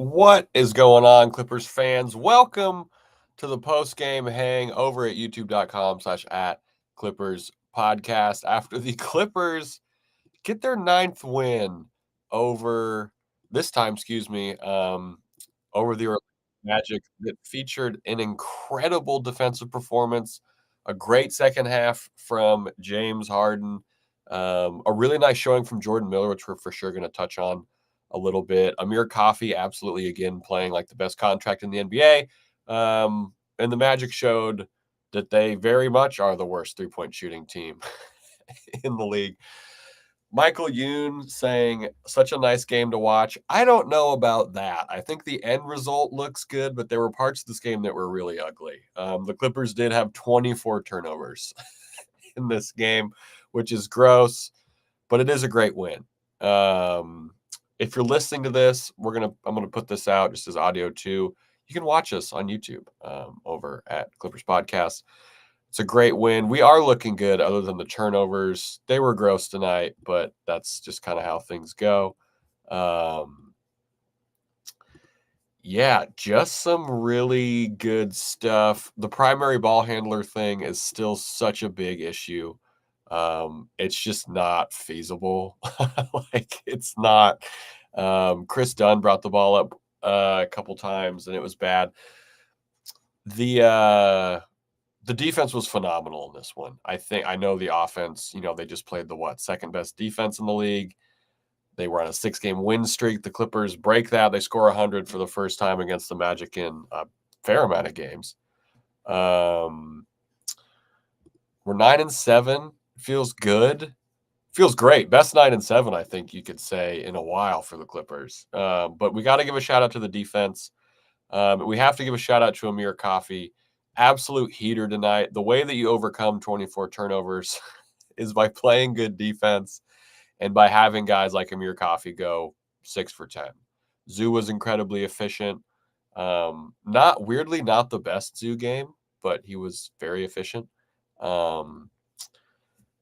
What is going on, Clippers fans? Welcome to the post-game hang over at youtube.com/@Clippers podcast after the Clippers get their ninth win over over the Orlando Magic that featured an incredible defensive performance, a great second half from James Harden, a really nice showing from Jordan Miller, which we're for sure going to touch on a little bit. Amir Coffey, absolutely again playing like the best contract in the NBA. And the Magic showed that they very much are the worst three-point shooting team in the league. Michael Youn saying, such a nice game to watch. I don't know about that. I think the end result looks good, but there were parts of this game that were really ugly. The Clippers did have 24 turnovers in this game, which is gross, but it is a great win. If you're listening to this, I'm gonna put this out just as audio too. You can watch us on YouTube over at Clippers Podcast. It's a great win. We are looking good other than the turnovers. They were gross tonight, but that's just kind of how things go. Yeah, just some really good stuff. The primary ball handler thing is still such a big issue. It's just not feasible. It's not. Chris Dunn brought the ball up a couple times, and it was bad. The defense was phenomenal in this one. I know the offense, they just played the second best defense in the league. They were on a 6-game win streak. The Clippers break that. They score 100 for the first time against the Magic in a fair amount of games. We're 9-7. Feels good. Feels great. Best 9-7, I think you could say, in a while for the Clippers. But we got to give a shout out to the defense. We have to give a shout out to Amir Coffey. Absolute heater tonight. The way that you overcome 24 turnovers is by playing good defense and by having guys like Amir Coffey go 6 for 10. Zoo was incredibly efficient. Not the best Zoo game, but he was very efficient.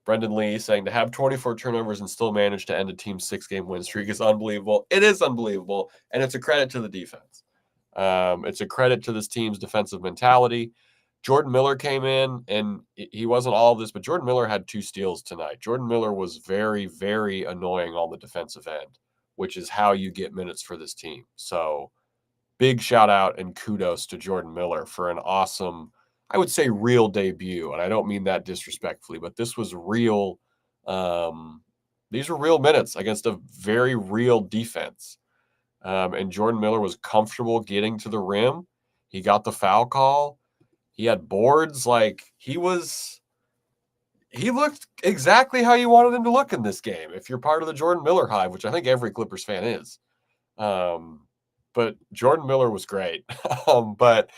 Brendan Lee saying to have 24 turnovers and still manage to end a team's 6-game win streak is unbelievable. It is unbelievable, and it's a credit to the defense. It's a credit to this team's defensive mentality. Jordan Miller came in, and he wasn't all of this, but Jordan Miller had 2 steals tonight. Jordan Miller was very, very annoying on the defensive end, which is how you get minutes for this team. So big shout out and kudos to Jordan Miller for an awesome, I would say, real debut. And I don't mean that disrespectfully, but this was real. These were real minutes against a very real defense. And Jordan Miller was comfortable getting to the rim. He got the foul call. He had boards. He looked exactly how you wanted him to look in this game. If you're part of the Jordan Miller hive, which I think every Clippers fan is. But Jordan Miller was great. But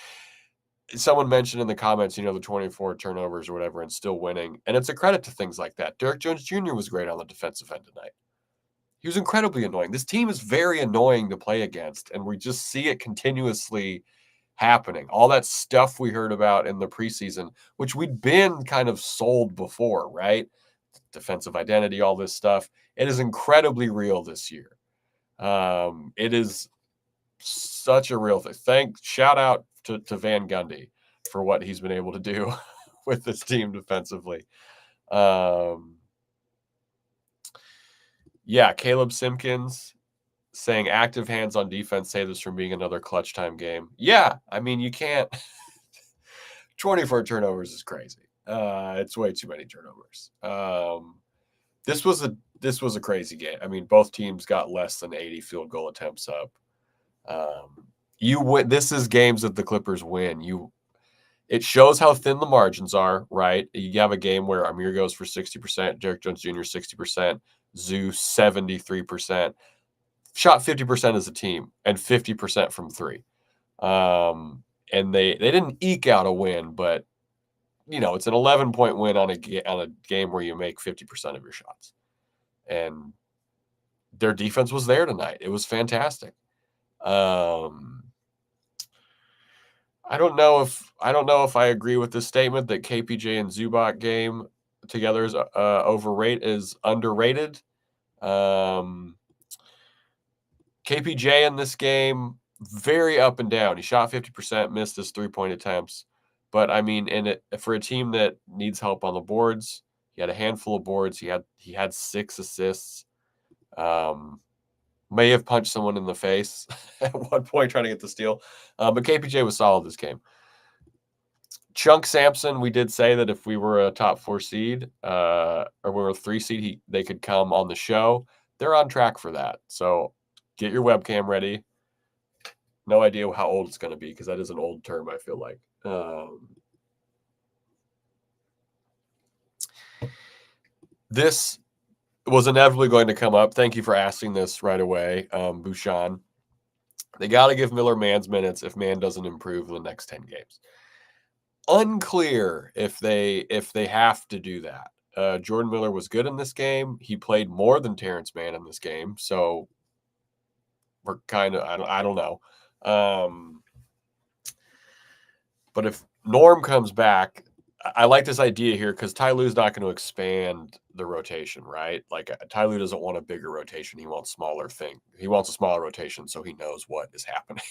someone mentioned in the comments, the 24 turnovers or whatever and still winning. And it's a credit to things like that. Derrick Jones Jr. was great on the defensive end tonight. He was incredibly annoying. This team is very annoying to play against, and we just see it continuously happening. All that stuff we heard about in the preseason, which we'd been kind of sold before, right? Defensive identity, all this stuff. It is incredibly real this year. It is such a real thing. Shout out to Van Gundy for what he's been able to do with this team defensively. Yeah, Caleb Simpkins saying active hands on defense save us from being another clutch time game. Yeah, I mean, you can't. 24 turnovers is crazy. It's way too many turnovers. This was a crazy game. I mean, both teams got less than 80 field goal attempts up. You win. This is games that the Clippers win. It shows how thin the margins are, right? You have a game where Amir goes for 60%, Derrick Jones Jr. 60%, Zoo 73%, shot 50% as a team and 50% from 3. And they didn't eke out a win, but it's an 11-point win on a game where you make 50% of your shots. And their defense was there tonight. It was fantastic. I don't know if I agree with this statement that KPJ and Zubac game together is underrated. KPJ in this game very up and down. He shot 50%, missed his three-point attempts. But I mean, for a team that needs help on the boards, he had a handful of boards. He had 6 assists. May have punched someone in the face at one point trying to get the steal. But KPJ was solid this game. Chunk Sampson, we did say that if we were a top 4 seed, or we were a 3 seed, they could come on the show. They're on track for that. So get your webcam ready. No idea how old it's going to be because that is an old term, I feel like. This was inevitably going to come up. Thank you for asking this right away, Bouchon. They got to give Miller Mann's minutes if Mann doesn't improve in the next 10 games. Unclear if they have to do that. Jordan Miller was good in this game. He played more than Terrence Mann in this game, so we're kind of I don't know. But if Norm comes back, I like this idea here because Ty Lue's not going to expand the rotation, right? Like Ty Lue doesn't want a bigger rotation. He wants smaller thing. He wants a smaller rotation so he knows what is happening.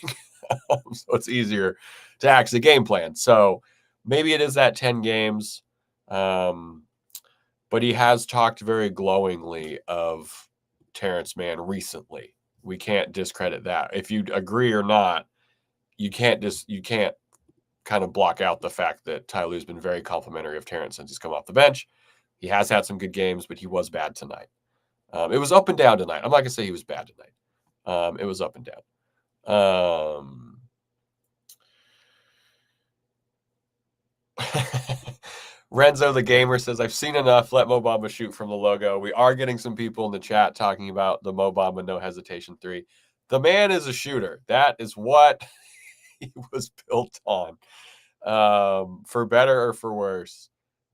So it's easier to actually game plan. So maybe it is that 10 games. But he has talked very glowingly of Terrence Mann recently. We can't discredit that. If you agree or not, you can't kind of block out the fact that Ty Lue's been very complimentary of Terrence since he's come off the bench. He has had some good games, but he was bad tonight. It was up and down tonight. I'm not going to say he was bad tonight. It was up and down. Renzo the Gamer says, I've seen enough. Let Mo Bamba shoot from the logo. We are getting some people in the chat talking about the Mo Bamba no hesitation 3. The man is a shooter. That is what he was built on. For better or for worse.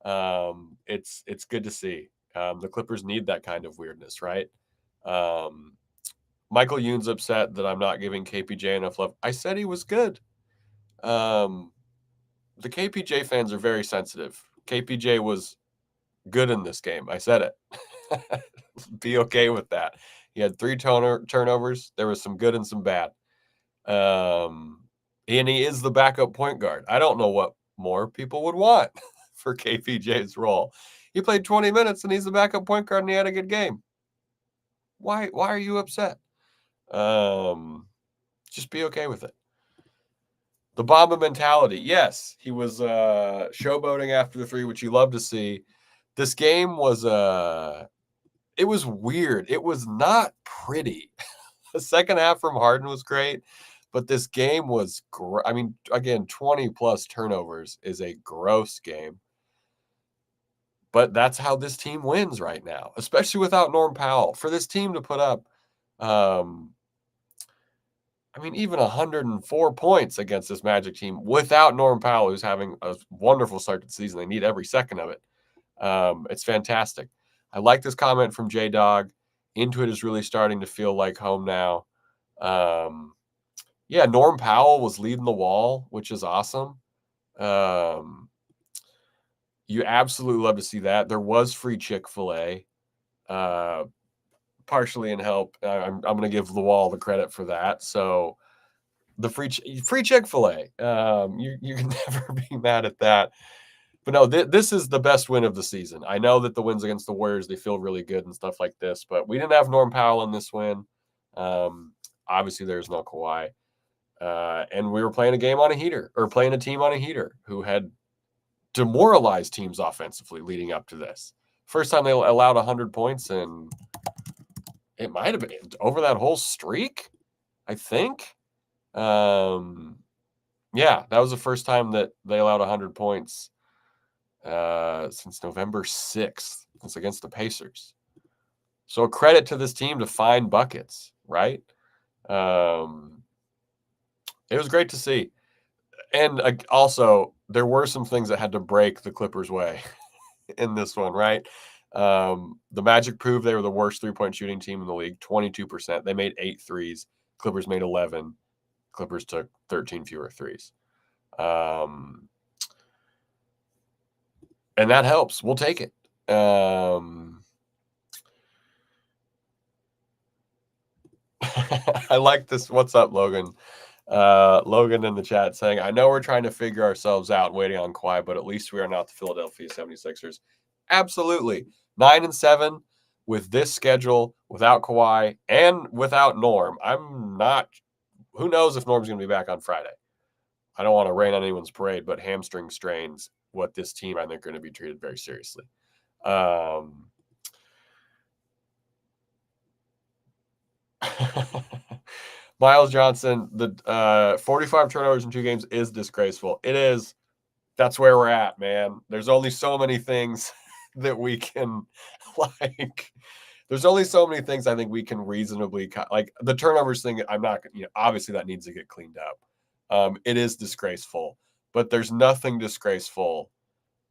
It's good to see. The Clippers need that kind of weirdness, right? Michael Yoon's upset that I'm not giving KPJ enough love. I said he was good. The KPJ fans are very sensitive. KPJ was good in this game. I said it. Be okay with that. He had 3 turnovers. There was some good and some bad. And he is the backup point guard. I don't know what more people would want for KPJ's role. He played 20 minutes and he's the backup point guard and he had a good game. Why are you upset? Just be okay with it. The Bamba mentality. Yes, he was showboating after the 3, which you love to see. This game was it was weird. It was not pretty. The second half from Harden was great, but this game was I mean, again, 20 plus turnovers is a gross game. But that's how this team wins right now, especially without Norm Powell. For this team to put up I mean, even 104 points against this Magic team without Norm Powell, who's having a wonderful start to the season. They need every second of it. It's fantastic. I like this comment from J-Dog. Intuit is really starting to feel like home now. Yeah, Norm Powell was leading the wall, which is awesome. You absolutely love to see that. There was free Chick-fil-A. Partially in help. I'm going to give the wall the credit for that. So the free Chick-fil-A, you can never be mad at that. But no, this is the best win of the season. I know that the wins against the Warriors, they feel really good and stuff like this, but we didn't have Norm Powell in this win. Obviously, there's no Kawhi. And we were playing a team on a heater who had demoralized teams offensively leading up to this. First time they allowed 100 points and it might have been over that whole streak, I think. Yeah, that was the first time that they allowed 100 points since November 6th. It's against the Pacers. So a credit to this team to find buckets, right? It was great to see. And also, there were some things that had to break the Clippers' way in this one, right? The Magic proved they were the worst three-point shooting team in the league, 22%. They made 8 threes. Clippers made 11. Clippers took 13 fewer threes. And that helps. We'll take it. I like this. What's up, Logan? Logan in the chat saying, I know we're trying to figure ourselves out waiting on Kawhi, but at least we are not the Philadelphia 76ers. Absolutely. 9-7 with this schedule, without Kawhi and without Norm. Who knows if Norm's going to be back on Friday? I don't want to rain on anyone's parade, but hamstring strains, what this team, I think, are going to be treated very seriously. Miles Johnson, the 45 turnovers in 2 games is disgraceful. It is. That's where we're at, man. There's only so many things that we can like. There's only so many things I think we can reasonably like the turnovers thing. I'm not, obviously that needs to get cleaned up. It is disgraceful, but there's nothing disgraceful,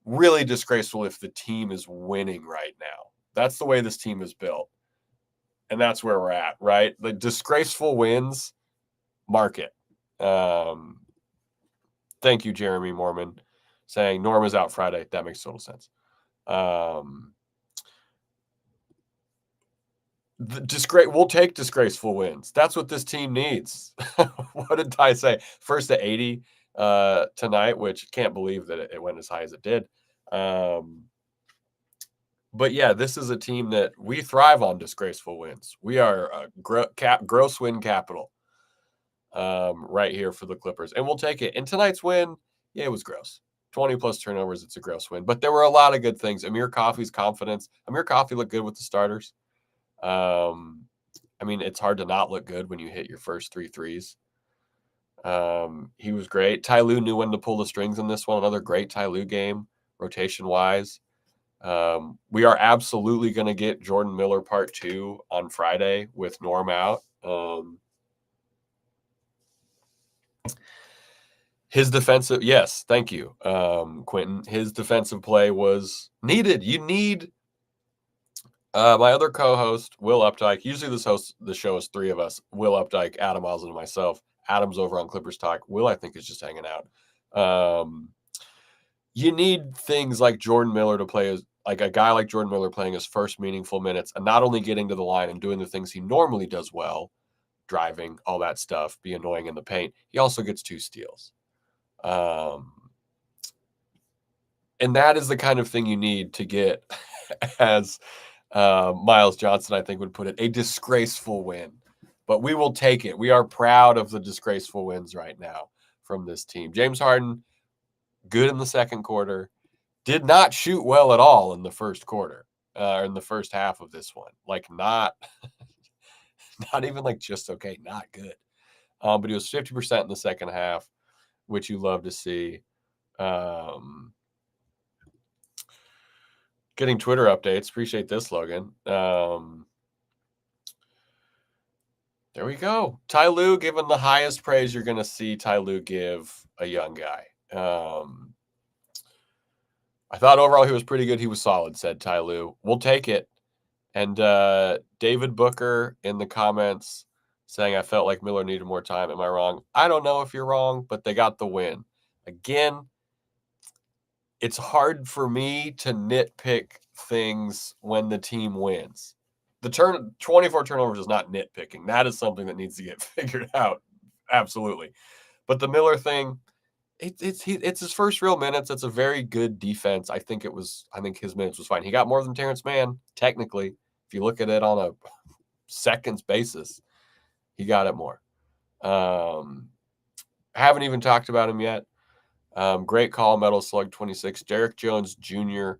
really disgraceful, if the team is winning right now. That's the way this team is built. And that's where we're at, right? The disgraceful wins, market. Thank you, Jeremy Mormon, saying Norm is out Friday. That makes total sense. We'll take disgraceful wins. That's what this team needs. What did Ty say? First to 80 tonight, which can't believe that it went as high as it did. But yeah, this is a team that we thrive on disgraceful wins. We are gross win capital right here for the Clippers, and we'll take it. And tonight's win, yeah, it was gross. 20 plus turnovers, it's a gross win. But there were a lot of good things. Amir Coffey's confidence. Amir Coffey looked good with the starters. I mean, it's hard to not look good when you hit your first 3 threes. He was great. Ty Lue knew when to pull the strings in this one. Another great Ty Lue game, rotation-wise. We are absolutely going to get Jordan Miller part 2 on Friday with Norm out. His defensive, yes, thank you, Quentin. His defensive play was needed. You need my other co-host, Will Updike. Usually the show is 3 of us: Will Updike, Adam Osland, and myself. Adam's over on Clippers Talk. Will, I think, is just hanging out. You need things like Jordan Miller to play like a guy like Jordan Miller playing his first meaningful minutes and not only getting to the line and doing the things he normally does well, driving, all that stuff, be annoying in the paint. He also gets 2 steals. And that is the kind of thing you need to get, as Miles Johnson, I think, would put it, a disgraceful win. But we will take it. We are proud of the disgraceful wins right now from this team. James Harden, good in the second quarter. Did not shoot well at all in the first quarter, in the first half of this one. Like, not even like just okay, not good. But he was 50% in the second half, which you love to see. Getting Twitter updates. Appreciate this, Logan. There we go. Ty Lue given the highest praise you're going to see Ty Lue give a young guy. I thought overall he was pretty good. He was solid, said Ty Lue. We'll take it. And David Booker in the comments saying, I felt like Miller needed more time. Am I wrong? I don't know if you're wrong, but they got the win. Again, it's hard for me to nitpick things when the team wins. The 24 turnovers is not nitpicking. That is something that needs to get figured out. Absolutely. But the Miller thing, it's his first real minutes. It's a very good defense. I think his minutes was fine. He got more than Terrence Mann, technically. If you look at it on a seconds basis, he got it more. Haven't even talked about him yet. Great call, Metal Slug 26. Derek Jones Jr.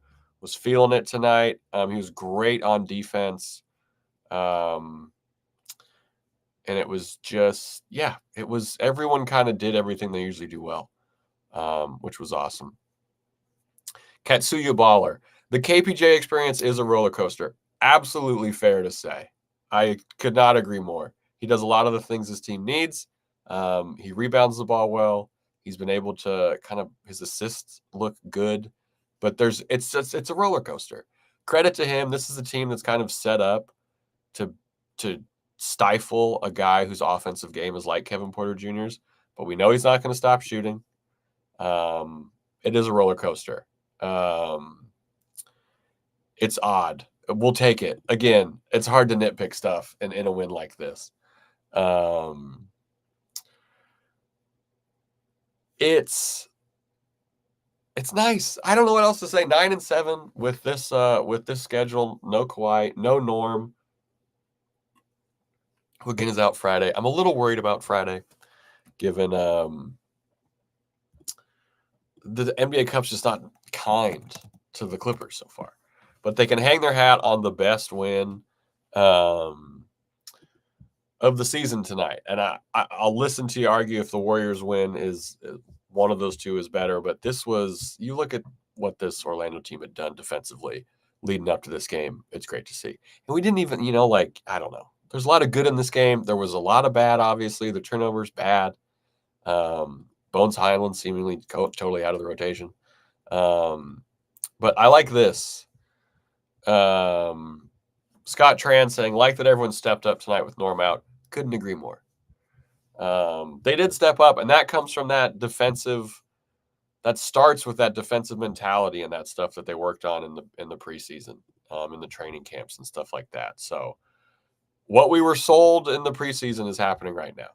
was feeling it tonight. He was great on defense. And it was just, everyone kind of did everything they usually do well, which was awesome. Katsuya Baller. The KPJ experience is a roller coaster. Absolutely fair to say. I could not agree more. He does a lot of the things his team needs. He rebounds the ball well. He's been able to his assists look good, but it's a roller coaster. Credit to him. This is a team that's kind of set up to stifle a guy whose offensive game is like Kevin Porter Jr.'s, but we know he's not going to stop shooting. It is a roller coaster. It's odd. We'll take it. Again, it's hard to nitpick stuff in a win like this. It's nice. I don't know what else to say. 9-7 with this schedule. No Kawhi, no Norm. Who again is out Friday. I'm a little worried about Friday, given the NBA Cup's just not kind to the Clippers so far. But they can hang their hat on the best win of the season tonight. And I'll listen to you argue if the Warriors win is one of those two is better. But this was, you look at what this Orlando team had done defensively leading up to this game. It's great to see. And we didn't even, I don't know. There's a lot of good in this game. There was a lot of bad, obviously. The turnovers, bad. Bones Highland seemingly totally out of the rotation. But I like this. Scott Tran saying, like that everyone stepped up tonight with Norm out. Couldn't agree more. They did step up, and that comes from that starts with that defensive mentality and that stuff that they worked on in the preseason, in the training camps and stuff like that. So what we were sold in the preseason is happening right now.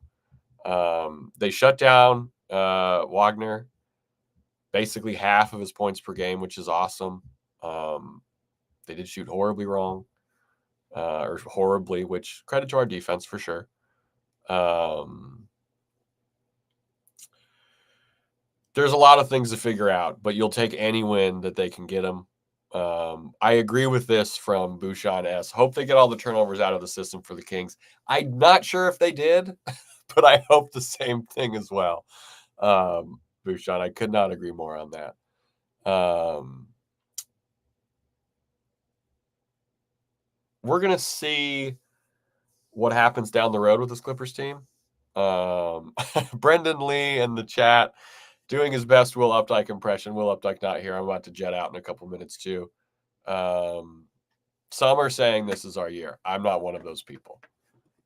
They shut down Wagner, basically half of his points per game, which is awesome. They did shoot horribly wrong, or horribly, which credit to our defense for sure. There's a lot of things to figure out, but you'll take any win that they can get them. I agree with this from Bouchon S. Hope they get all the turnovers out of the system for the Kings. I'm not sure if they did, but I hope the same thing as well. Bouchon, I could not agree more on that. We're going to see what happens down the road with this Clippers team. Brendan Lee in the chat doing his best Will Updike impression. Will Updike not here. I'm about to jet out in a couple minutes too. Some are saying this is our year. I'm not one of those people,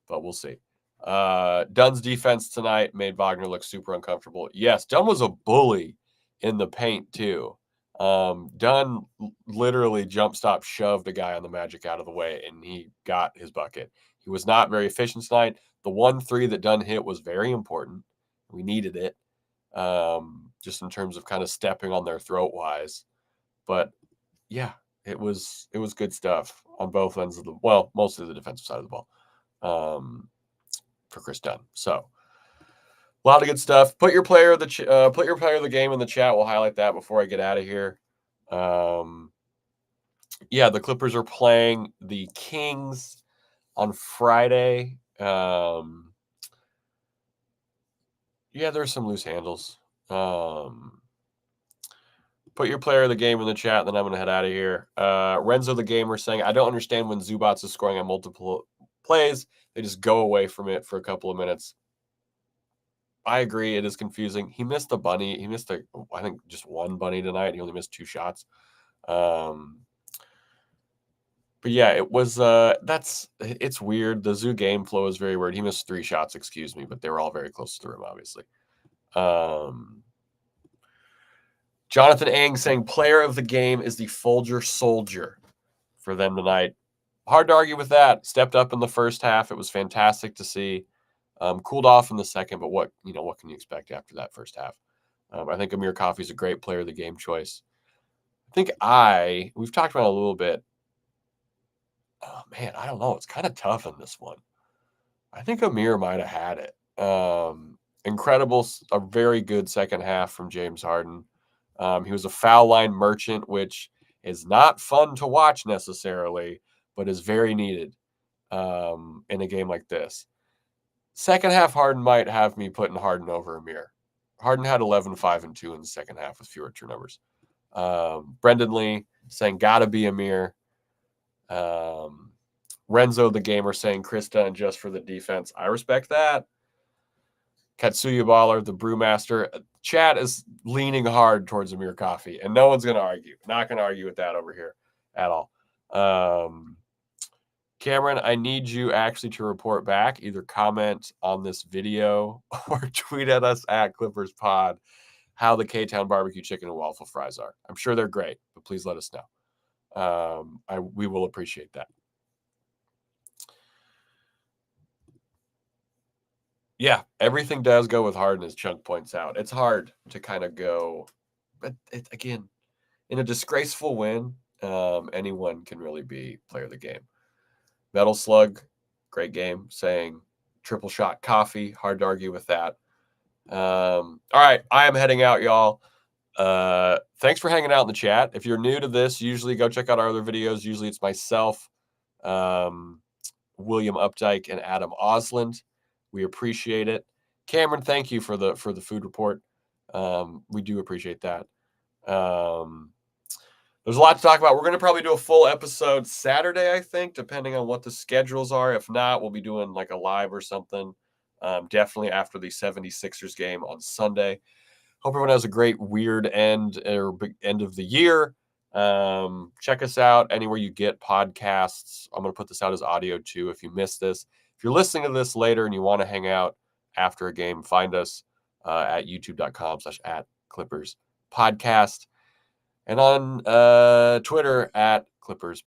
but we'll see. Dunn's defense tonight made Wagner look super uncomfortable. Yes, Dunn was a bully in the paint too. Dunn literally jump stop shoved a guy on the Magic out of the way, and he got his bucket. He was not very efficient tonight. The 1-3 that Dunn hit was very important. We needed it, just in terms of kind of stepping on their throat wise. But yeah, it was good stuff on both ends of mostly the defensive side of the ball, for Chris Dunn. So a lot of good stuff. Put your player of the game in the chat. We'll highlight that before I get out of here. Yeah, the Clippers are playing the Kings on Friday. Yeah, there's some loose handles. Put your player of the game in the chat, then I'm going to head out of here. Renzo the Gamer saying, I don't understand when Zubac is scoring on multiple plays. They just go away from it for a couple of minutes. I agree. It is confusing. He missed the bunny. He missed I think just one bunny tonight. He only missed 2 shots. But yeah, it was, it's weird. The Zoo game flow is very weird. He missed 3 shots, excuse me, but they were all very close to the rim, obviously. Jonathan Ang saying player of the game is the Folger Soldier for them tonight. Hard to argue with that. Stepped up in the first half. It was fantastic to see. Cooled off in the second, but what can you expect after that first half? I think Amir Coffey is a great player of the game choice. I think we've talked about it a little bit. Oh man, I don't know. It's kind of tough in this one. I think Amir might have had it. Incredible, a very good second half from James Harden. He was a foul line merchant, which is not fun to watch necessarily, but is very needed in a game like this. Second half, Harden might have me putting Harden over Amir. Harden had 11, 5, and 2 in the second half with fewer turnovers. Brendan Lee saying, gotta be Amir. Renzo the Gamer saying, Chris Dunn just for the defense. I respect that. Katsuya Baller, the Brewmaster. Chat is leaning hard towards Amir Coffey, and no one's going to argue. Not going to argue with that over here at all. Cameron, I need you actually to report back. Either comment on this video or tweet at us at Clippers Pod how the K-Town barbecue chicken and waffle fries are. I'm sure they're great, but please let us know. We will appreciate that. Yeah, everything does go with Harden, as Chunk points out. It's hard to kind of go, but again, in a disgraceful win, anyone can really be player of the game. Metal Slug, great game. Saying triple shot coffee, hard to argue with that. All right, I am heading out, y'all. Thanks for hanging out in the chat. If you're new to this, usually go check out our other videos. Usually it's myself, William Updike, and Adam Osland. We appreciate it. Cameron, thank you for the food report. We do appreciate that. There's a lot to talk about. We're going to probably do a full episode Saturday, I think, depending on what the schedules are. If not, we'll be doing like a live or something. Definitely after the 76ers game on Sunday. Hope everyone has a great weird end of the year. Check us out anywhere you get podcasts. I'm going to put this out as audio too if you missed this. If you're listening to this later and you want to hang out after a game, find us at youtube.com/@ClippersPodcast and on Twitter @ClippersPod.